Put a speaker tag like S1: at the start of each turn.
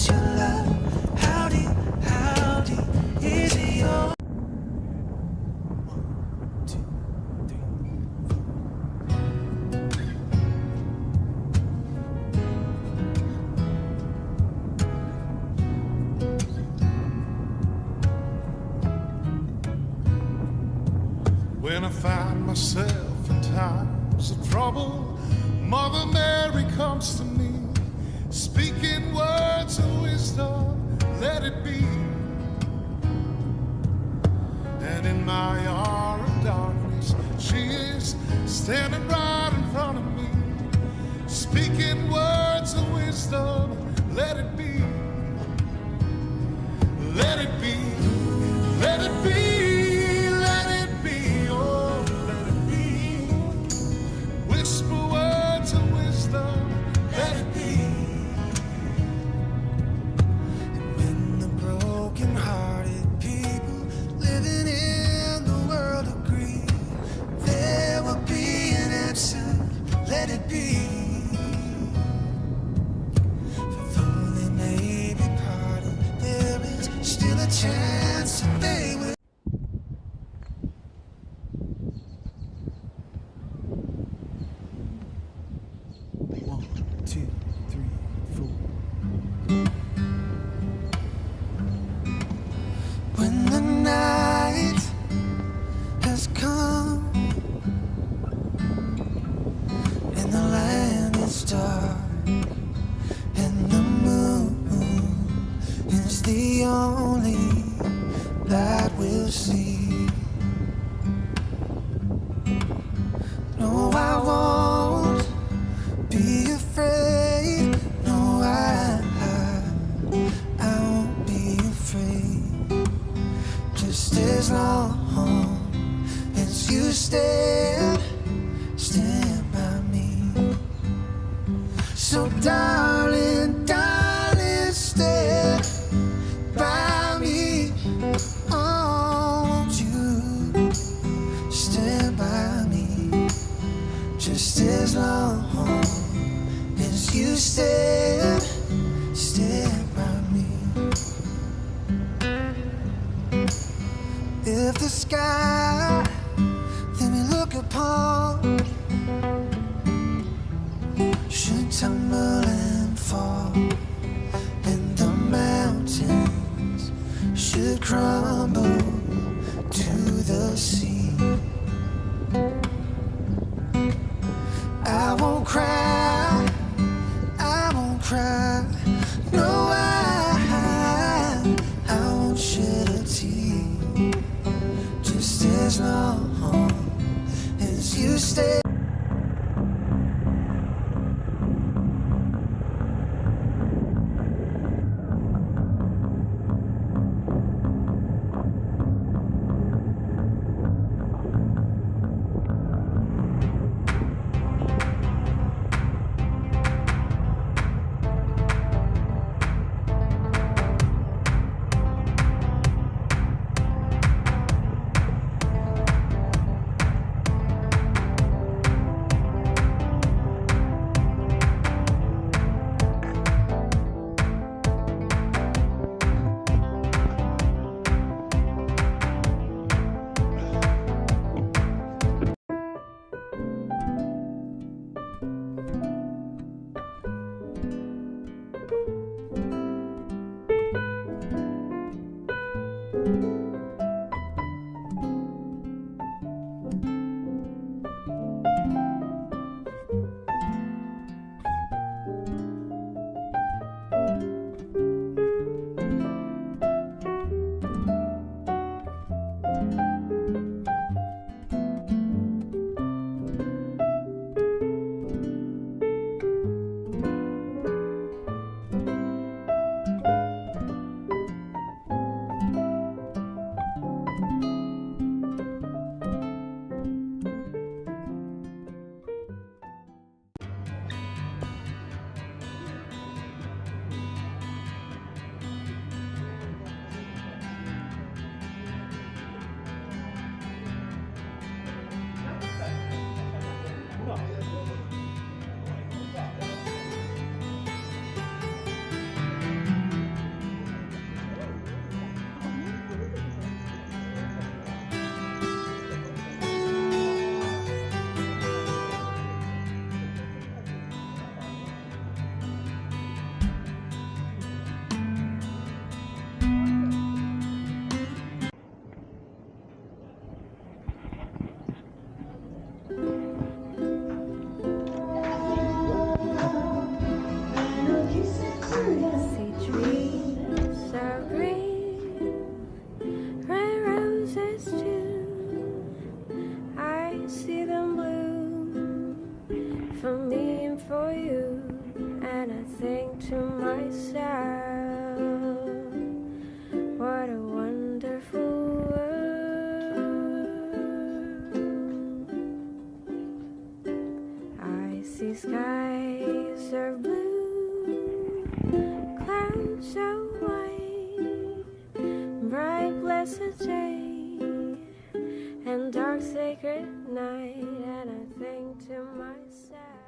S1: is your love? How deep is your
S2: When I find myself in times of trouble, Mother Mary comes to me, speaking words of wisdom, let it be. And in my hour of darkness, she is standing right in front of me, speaking words of wisdom, let it be. Let it be, let it be.
S1: Let it be. For though they may be parted, there is still a chance that they will. One, two, three, four. When the night has come and the land is dark, and the moon is the only light we'll see. No, I won't be afraid. No, I won't be afraid. Just as long as you stand by me. So darling, darling, stand by me. Oh, won't you stand by me? Just as long as you stand by me. If the sky that we look upon should tumble and fall, and the mountains should crumble to the sea, I won't cry, I won't cry. No, I won't shed a tear. Just as long as you stay.
S3: for me and for you. And I think to myself, what a wonderful world. I see skies are blue, clouds are white, bright blessed day, and dark sacred night. And I think to myself,